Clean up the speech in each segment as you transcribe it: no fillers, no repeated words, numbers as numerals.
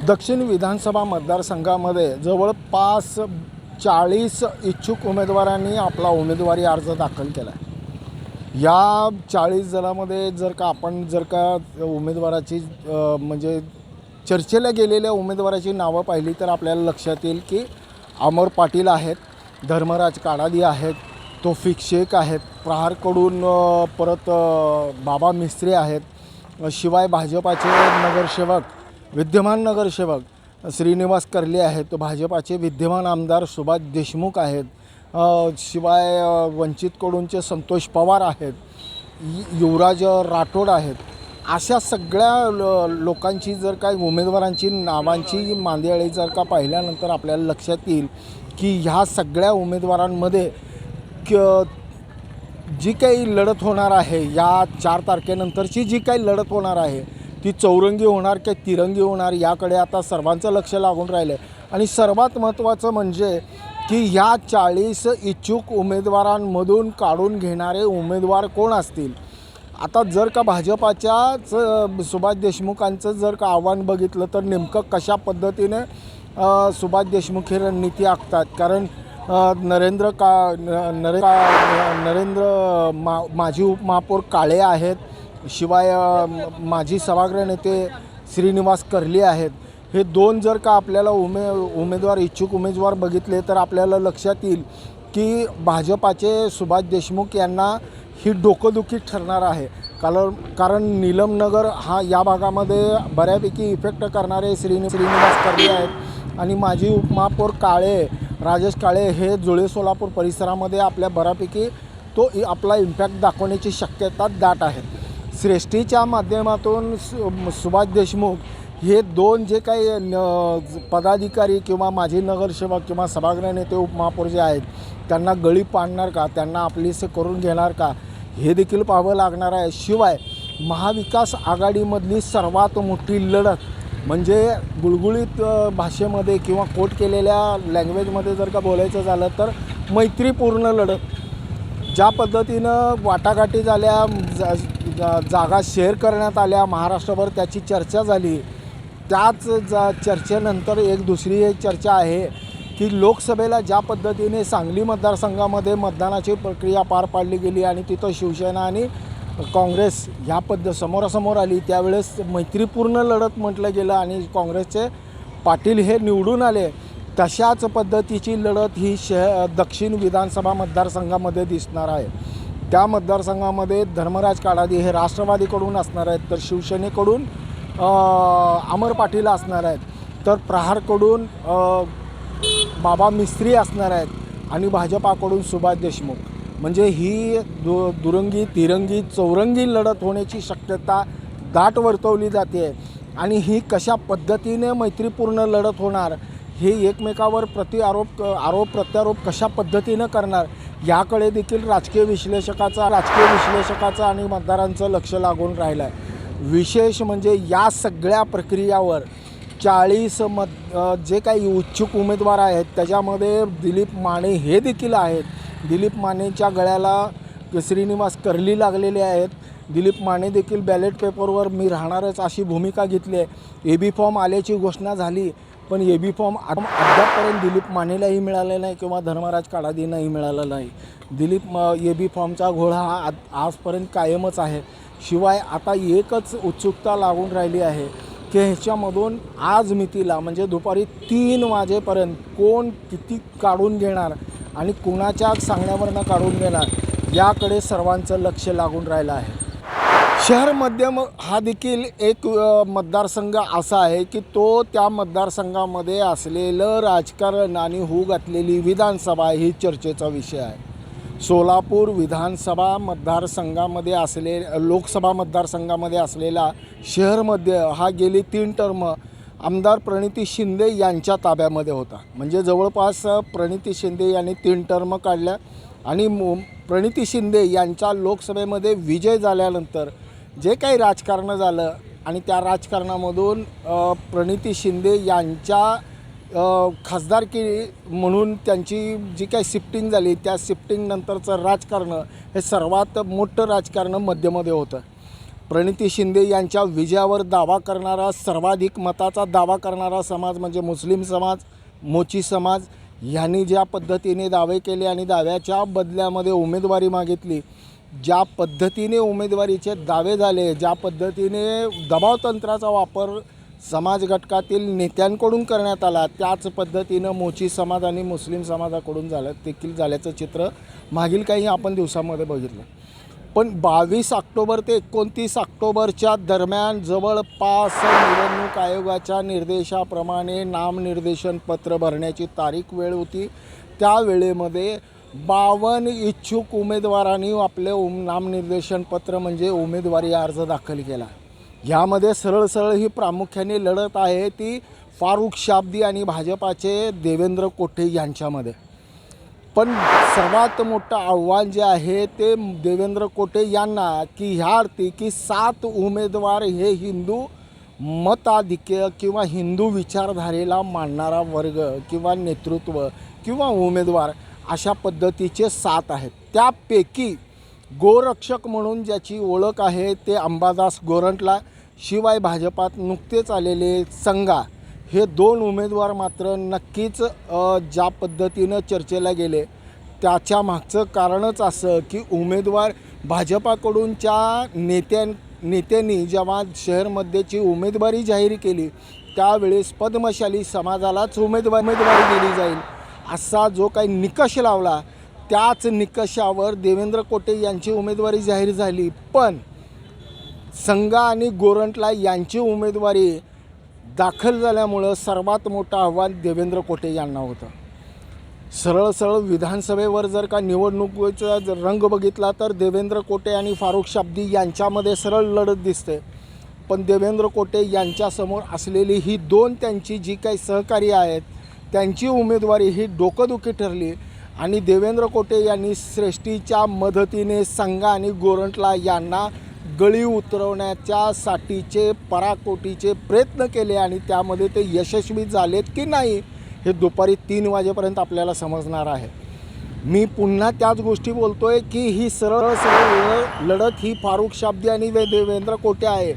दक्षिण विधानसभा मतदारसंघामध्ये जवळपास 40 इच्छुक उमेदवारांनी आपला उमेदवारी अर्ज दाखल केला आहे। या 40 जणांमध्ये जर का उमेदवाराची म्हणजे चर्चेला गेलेल्या उमेदवाराची नावं पाहिली तर आपल्याला लक्षात येईल की अमर पाटील आहेत, धर्मराज काडादी आहेत, तौफिक शेख आहेत, प्रहारकडून परत बाबा मिस्त्री आहेत, शिवाय भाजपाचे नगरसेवक विद्यमान नगरसेवक श्रीनिवास कर्ले आहेत, तो भाजपाचे विद्यमान आमदार सुभाष देशमुख आहेत, शिवाय वंचितकडूनचे संतोष पवार आहेत, युवराज राठोड आहेत। अशा सगळ्या लोकांची जर काही उमेदवारांची नावांची मांदियाळी जर का पाहिल्यानंतर आपल्याला लक्षात येईल की ह्या सगळ्या उमेदवारांमध्ये जी काही लढत होणार आहे, या 4 तारखेनंतरची जी काही लढत होणार आहे ती चौरंगी होणार की तिरंगी होणार याकडे आता सर्वांचं लक्ष लागून राहिलं आहे। आणि सर्वात महत्त्वाचं म्हणजे की ह्या 40 इच्छुक उमेदवारांमधून काढून घेणारे उमेदवार कोण असतील। आता जर का भाजपाच्याच सुभाष देशमुखांचं जर का आव्हान बघितलं तर नेमकं कशा पद्धतीने सुभाष देशमुख हे रणनीती आखतात, कारण माजी उपमहापौर काळे आहेत, शिवाय माजी सभागृह नेते श्रीनिवास कर्ले आहेत। हे दोन जर का आपल्याला उमेदवार इच्छुक उमेदवार बघितले तर आपल्याला लक्षात येईल की भाजपाचे सुभाष देशमुख यांना ही डोकंदुखी ठरणार आहे। कारण नीलमनगर हा या भागामध्ये बऱ्यापैकी इफेक्ट करणारे श्रीनिवास कर्ले आहेत आणि माजी उपमहापौर राजेश काळे हे जुळे सोलापूर परिसरामध्ये आपल्या बऱ्यापैकी तो आपला इम्पॅक्ट दाखवण्याची शक्यता दाट आहे। श्रेष्ठीच्या माध्यमातून सुभाष देशमुख हे दोन जे काही पदाधिकारी किंवा माजी नगरसेवक किंवा सभागृह नेते उपमहापौर जे आहेत त्यांना गळी पाडणार का, त्यांना आपलीसे करून घेणार का, हे देखील पाहावं लागणार आहे। शिवाय महाविकास आघाडीमधली सर्वात मोठी लढत म्हणजे गुळगुळीत भाषेमध्ये किंवा कोट केलेल्या लँग्वेजमध्ये जर का बोलायचं झालं तर मैत्रीपूर्ण लढत। ज्या पद्धतीनं वाटाघाटी झाल्या, जागा शेअर करण्यात आल्या, महाराष्ट्रभर त्याची चर्चा झाली, त्याच चर्चेनंतर दुसरी एक चर्चा आहे की लोकसभेला ज्या पद्धतीने सांगली मतदारसंघामध्ये मतदानाची प्रक्रिया पार पाडली गेली आणि तिथं शिवसेना आणि काँग्रेस ह्या समोरासमोर आली, त्यावेळेस मैत्रीपूर्ण लढत म्हटलं गेलं आणि काँग्रेसचे पाटील हे निवडून आले। तशाच पद्धतीची लढत ही दक्षिण विधानसभा मतदारसंघामध्ये दिसणार आहे। त्या मतदारसंघामध्ये धर्मराज काडादी हे राष्ट्रवादीकडून असणार आहेत, तर शिवसेनेकडून अमर पाटील असणार आहेत, तर प्रहारकडून बाबा मिस्त्री असणार आहेत आणि भाजपाकडून सुभाष देशमुख। म्हणजे ही दुरंगी तिरंगी चौरंगी लढत होण्याची शक्यता दाट वर्तवली जाते आणि ही कशा पद्धतीने मैत्रीपूर्ण लढत होणार, हे एकमेकावर आरोप प्रत्यारोप कशा पद्धतीनं करणार याकडे देखील राजकीय विश्लेषकाचं आणि मतदारांचं लक्ष लागून राहिलं आहे। विशेष म्हणजे या सगळ्या प्रक्रियावर 40 जे काही इच्छुक उमेदवार आहेत त्याच्यामध्ये दिलीप माने हे देखील आहेत। दिलीप मानेच्या गळ्याला श्रीनिवास कर्ले लागलेले आहेत। दिलीप माने देखील बॅलेट पेपरवर मी राहणारच अशी भूमिका घेतली आहे। एबी फॉर्म आल्याची घोषणा झाली, पण एबी फॉर्म अद्यापपर्यंत दिलीप मानेलाही मिळालेला नाही किंवा धर्मराज काडादींनाही मिळाला नाही। एबी फॉर्मचा घोळा हा आजपर्यंत कायमच आहे। शिवाय आता एकच उत्सुकता लागून राहिली आहे की ह्याच्यामधून आज मितीला म्हणजे दुपारी 3 वाजेपर्यंत कोण किती काढून घेणार आणि कुणाच्या सांगण्यावरनं काढून घेणार याकडे सर्वांचं लक्ष लागून राहिलं आहे। शहर मध्यम हा देखील एक मतदारसंघ असा आहे की तो त्या मतदारसंघामध्ये असलेलं राजकारण आणि होऊ घातलेली विधानसभा ही चर्चेचा विषय आहे। सोलापूर विधानसभा मतदारसंघामध्ये लोकसभा मतदारसंघामध्ये असलेला शहर मध्य हा गेली 3 टर्म आमदार प्रणिती शिंदे यांच्या ताब्यामध्ये होता। म्हणजे जवळपास प्रणिती शिंदे यांनी 3 टर्म काढल्या आणि प्रणिती शिंदे यांच्या लोकसभेमध्ये विजय झाल्यानंतर जे काही राजकारण झालं आणि त्या राजकारणामधून प्रणिती शिंदे यांच्या खासदारकी म्हणून त्यांची जी काही शिफ्टिंग झाली त्या शिफ्टिंगनंतरचं राजकारण हे सर्वात मोठं राजकारण मध्यमध्ये होतं। प्रणिती शिंदे यांच्या विजयावर दावा करणारा, सर्वाधिक मताचा दावा करणारा समाज म्हणजे मुस्लिम समाज, मोची समाज यांनी ज्या पद्धतीने दावे केले आणि दाव्याच्या बदल्यामध्ये उमेदवारी मागितली, ज्या पद्धतीने उमेदवारीचे दावे झाले, ज्या पद्धतीने दबावतंत्राचा वापर समाज घटकातील नेत्यांकडून करण्यात आला, त्याच पद्धतीनं मोची समाज आणि मुस्लिम समाजाकडून देखील झाल्याचं चित्र मागील काही आपण दिवसांमध्ये बघितलं. पण 22 ऑक्टोबर ते 29 ऑक्टोबरच्या दरम्यान जवळपास निवडणूक आयोगाच्या निर्देशाप्रमाणे नामनिर्देशन पत्र भरण्याची तारीख वेळ होती. त्या वेळेमध्ये 52 इच्छुक उमेदवारांनी आपले नामनिर्देशन पत्र म्हणजे उमेदवारी अर्ज दाखल केला. यामध्ये सरळ ही प्रामुख्याने लढत आहे ती फारुख शाब्दी आणि भाजपाचे देवेंद्र कोठे यांच्यामध्ये. पण सर्वात मोठं आव्हान जे आहे ते देवेंद्र कोठे यांना की ह्या अर्थी की 7 उमेदवार हे हिंदू मताधिक्य किंवा हिंदू विचारधारेला मानणारा वर्ग किंवा नेतृत्व किंवा उमेदवार अशा पद्धतीचे 7 आहेत. त्यापैकी गोरक्षक म्हणून ज्याची ओळख आहे ते अंबादास गोरंटला, शिवाय भाजपात नुकतेच आलेले संगा हे 2 उमेदवार मात्र नक्कीच ज्या पद्धतीनं चर्चेला गेले त्याच्या मागचं कारणच असं की उमेदवार भाजपाकडूनच्या नेत्यांनी जेव्हा शहरमध्येची उमेदवारी जाहीर केली त्यावेळेस पद्मशाली समाजालाच उमेदवारी दिली जाईल असा जो काही निकष लावला त्याच निकषावर देवेंद्र कोठे यांची उमेदवारी जाहीर झाली. पण संगा आणि गोरंटला यांची उमेदवारी दाखल झाल्यामुळं सर्वात मोठं आव्हान देवेंद्र कोठे यांना होतं. सरळ विधानसभेवर जर का निवडणुकीचा रंग बघितला तर देवेंद्र कोठे आणि फारुख शाब्दी यांच्यामध्ये सरळ लढत दिसते. पण देवेंद्र कोठे यांच्यासमोर असलेली ही 2 त्यांची जी काही सहकारी आहेत त्यांची उमेदवारी ही डोकंदुखी ठरली आणि देवेंद्र कोठे यांनी श्रेष्ठीच्या मदतीने संगा आणि गोरंटला यांना गळी उतरवण्याच्या साठीचे पराकोटीचे प्रयत्न केले आणि त्यामध्ये ते यशस्वी झालेत की नाही हे दुपारी 3 वाजेपर्यंत आपल्याला समजणार आहे. मी पुन्हा त्याच गोष्टी बोलतोय की ही सरळ लढत ही फारुख शाब्दी आणि देवेंद्र कोठे आहे.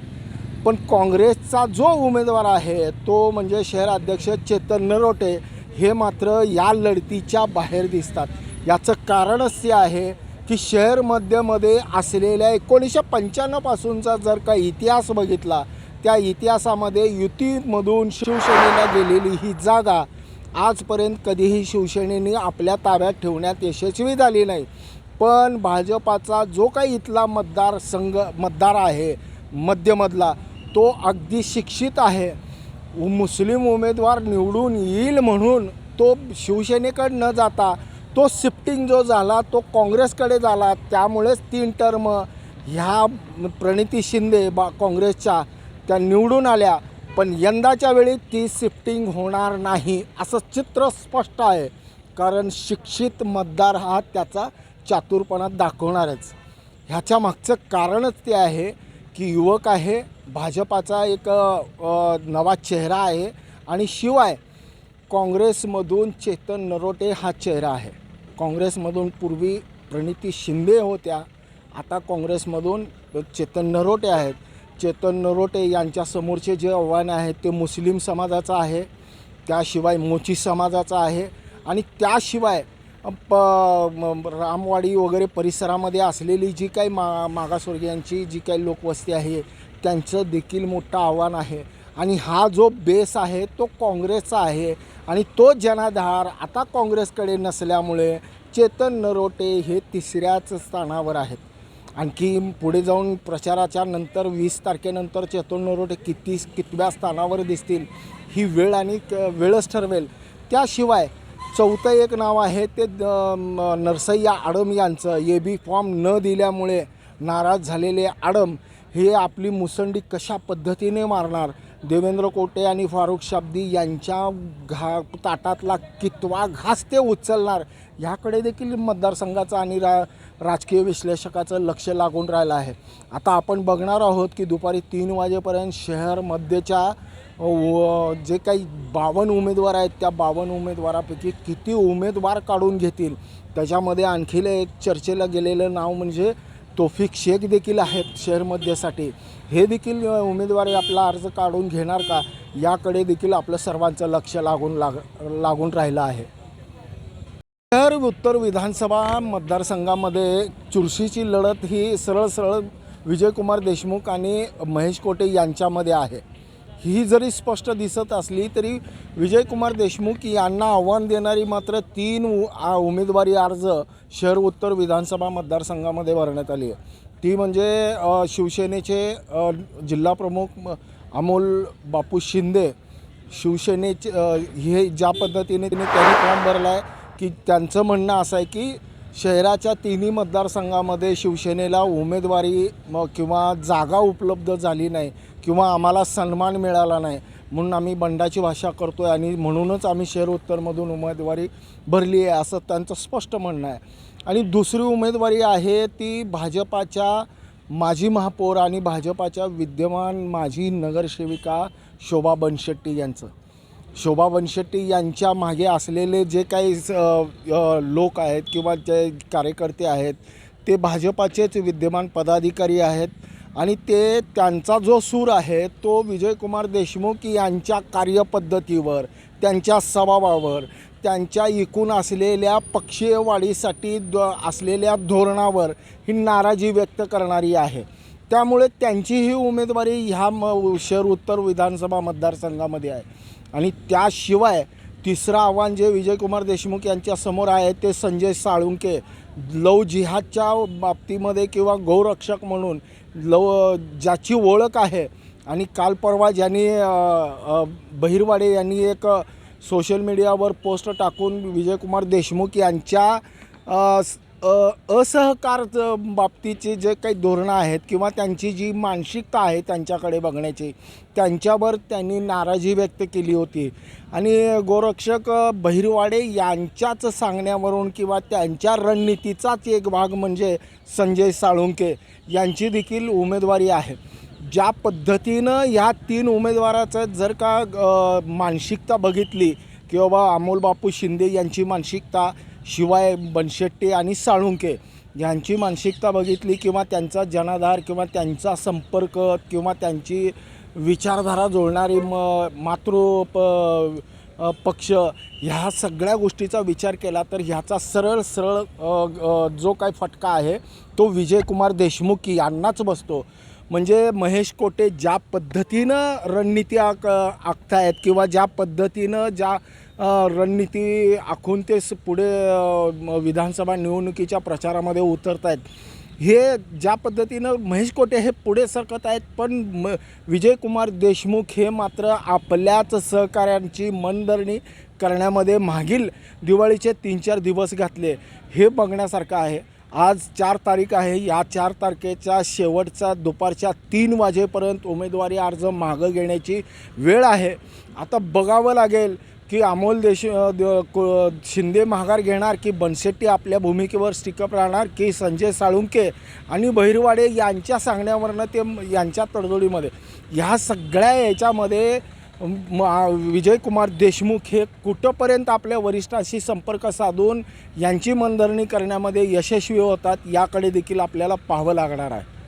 पण काँग्रेसचा जो उमेदवार आहे तो म्हणजे शहर अध्यक्ष चेतन नरोटे हे मात्र या लढतीच्या बाहेर दिसतात. याचं कारणच ते आहे की शहर मध्यमध्ये असलेल्या 1995 पासूनचा जर का इतिहास बघितला त्या इतिहासामध्ये युतीमधून शिवसेनेला गेलेली ही जागा आजपर्यंत कधीही शिवसेनेने आपल्या ताब्यात ठेवण्यात यशस्वी झाली नाही. पण भाजपाचा जो काही इथला मतदार आहे मध्यमधला तो अगदी शिक्षित आहे. मुस्लिम उमेदवार निवडून येईल म्हणून तो शिवसेनेकडे न जाता तो शिफ्टिंग जो झाला तो काँग्रेसकडे झाला. त्यामुळेच 3 टर्म ह्या प्रणिती शिंदे काँग्रेसच्या त्या निवडून आल्या. पण यंदाच्या वेळी ती शिफ्टिंग होणार नाही असं चित्र स्पष्ट आहे. कारण शिक्षित मतदार हा त्याचा चातुरपणा दाखवणारच. ह्याच्या मागचं कारणच ते आहे की युवक आहे, भाजपाचा एक नवा चेहरा आहे आणि शिवाय काँग्रेसमधून चेतन नरोटे हा चेहरा आहे. काँग्रेसमधून पूर्वी प्रणिती शिंदे होत्या, आता काँग्रेसमधून चेतन नरोटे आहेत. चेतन नरोटे यांच्यासमोरचे जे आव्हान आहे ते मुस्लिम समाजाचं आहे, त्याशिवाय मोची समाजाचं आहे आणि त्याशिवाय रामवाडी वगैरे परिसरामध्ये असलेली जी काही मागासवर्गीयांची जी काही लोकवस्ती आहे त्यांचं देखील मोठं आव्हान आहे. आणि हा जो बेस आहे तो काँग्रेसचा आहे आणि तो जनाधार आता काँग्रेसकडे नसल्यामुळे चेतन नरोटे हे 3ऱ्याच स्थानावर आहेत. आणखी पुढे जाऊन प्रचाराच्या नंतर 20 तारखेनंतर चेतन नरोटे कितव्या स्थानावर दिसतील ही वेळ आणि वेळच ठरवेल. त्याशिवाय 4थं एक नाव आहे ते नरसय्या आडम यांचं. AB फॉर्म न दिल्यामुळे नाराज झालेले आडम हे आपली मुसंडी कशा पद्धतीने मारणार, देवेंद्र कोठे आणि फारुख शाब्दी यांच्या ताटातला कितवा घास ते उचलणार ह्याकडे देखील मतदारसंघाचं आणि राजकीय विश्लेषकाचं लक्ष लागून राहिलं आहे. आता आपण बघणार आहोत की दुपारी 3 वाजेपर्यंत शहर मध्यच्या जे काही 52 उमेदवार आहेत त्या 52 उमेदवारापैकी किती उमेदवार काढून घेतील. त्याच्यामध्ये आणखी एक चर्चेला गेलेलं नाव म्हणजे तौफिक शेख देखील आहेत शहर मध्यसाठी, हे देखील उमेदवारी आपला अर्ज काढून घेणार का, याकडे देखील आपलं सर्वांचं लक्ष लागून राहिलं आहे. शहर उत्तर विधानसभा मतदारसंघामध्ये चुरशीची लढत ही सरळ विजयकुमार देशमुख आणि महेश कोटे यांच्यामध्ये आहे. ही जरी स्पष्ट दिसत असली तरी विजयकुमार देशमुख यांना आव्हान देणारी मात्र 3 उमेदवारी अर्ज शहर उत्तर विधानसभा मतदारसंघामध्ये भरण्यात आली आहे. ती म्हणजे शिवसेनेचे जिल्हाप्रमुख अमोल बापू शिंदे, शिवसेनेचे हे ज्या पद्धतीने त्यांनी फॉर्म भरला आहे की त्यांचं म्हणणं असं आहे की शहराच्या 3 मतदारसंघामध्ये शिवसेनेला उमेदवारी किंवा जागा उपलब्ध झाली नाही किंवा आम्हाला सन्मान मिळाला नाही, म्हणून आम्ही बंडाची भाषा करतो आहे आणि म्हणूनच आम्ही शहर उत्तरमधून उमेदवारी भरली आहे, असं त्यांचं स्पष्ट म्हणणं आहे. आणि दुसरी उमेदवारी आहे ती भाजपाच्या माजी महापौर आणि भाजपाच्या विद्यमान माजी नगरसेविका शोभा बनशेट्टी यांचं. शोभा बनशेट्टी यांच्या मागे असलेले जे काही लोक आहेत किंवा जे कार्यकर्ते आहेत ते भाजपाचेच विद्यमान पदाधिकारी आहेत आणि त्यांचा जो सूर आहे तो विजयकुमार देशमुख यांच्या कार्यपद्धतीवर, त्यांच्या स्वभावावर, त्यांच्या एकूण असलेल्या पक्षीय वाढीसाठी असलेल्या धोरणावर ही नाराजी व्यक्त करणारी आहे. त्यामुळे त्यांची ही उमेदवारी ह्या शहर उत्तर विधानसभा मतदारसंघामध्ये आहे. आणि त्याशिवाय तिसरं आव्हान जे विजयकुमार देशमुख यांच्यासमोर आहे ते संजय साळुंके, लव जिहादच्या बाबतीमध्ये किंवा गौरक्षक म्हणून ज्याची ओळख आहे. आणि काल परवा ज्यांनी बहिरवाडे यांनी एक सोशल मीडियावर पोस्ट टाकून विजयकुमार देशमुख यांच्या असहकार बाबतीचे जे काही धोरणं आहेत किंवा त्यांची जी मानसिकता आहे त्यांच्याकडे बघण्याची, त्यांच्यावर त्यांनी नाराजी व्यक्त केली होती. आणि गोरक्षक बहिरवाडे यांच्याच सांगण्यावरून किंवा त्यांच्या रणनीतीचाच एक भाग म्हणजे संजय साळुंके यांची देखील उमेदवारी आहे. ज्या पद्धतीनं ह्या 3 उमेदवाराचं जर का मानसिकता बघितली किंवा अमोल बापू शिंदे यांची मानसिकता, शिवाय बनशेट्टी आणि साळुंके यांची मानसिकता बघितली किंवा त्यांचा जनाधार किंवा त्यांचा संपर्क किंवा त्यांची विचारधारा जोडणारी पक्ष, ह्या सगळ्या गोष्टीचा विचार केला तर ह्याचा सरळ जो काही फटका आहे तो विजयकुमार देशमुख यांनाच बसतो. म्हणजे महेश कोटे ज्या पद्धतीनं रणनीती आखतायत किंवा ज्या पद्धतीनं रणनीती आखून ते पुढे विधानसभा निवडणुकीच्या प्रचारामध्ये उतरत आहेत, हे ज्या पद्धतीनं महेश कोटे हे पुढे सरकत आहेत, पण विजयकुमार देशमुख हे मात्र आपल्याच सहकाऱ्यांची मनधरणी करण्यामध्ये मागील दिवाळीचे 3-4 दिवस घातले, हे बघण्यासारखं आहे. आज 4 तारीख आहे. या 4 तारखेच्या शेवटचा दुपारच्या 3 वाजेपर्यंत उमेदवारी अर्ज मागं घेण्याची वेळ आहे. आता बघावं लागेल की अमोल शिंदे माघार घेणार की बनशेट्टी आपल्या भूमिकेवर स्टिकअप राहणार की संजय साळुंके आणि बहिरवाडे यांच्या सांगण्यावरनं ते यांच्या तडजोडीमध्ये, ह्या सगळ्या याच्यामध्ये विजयकुमार देशमुख हे कुठंपर्यंत आपल्या वरिष्ठांशी संपर्क साधून यांची मनधरणी करण्यामध्ये यशस्वी होतात याकडे देखील आपल्याला पाहावं लागणार आहे.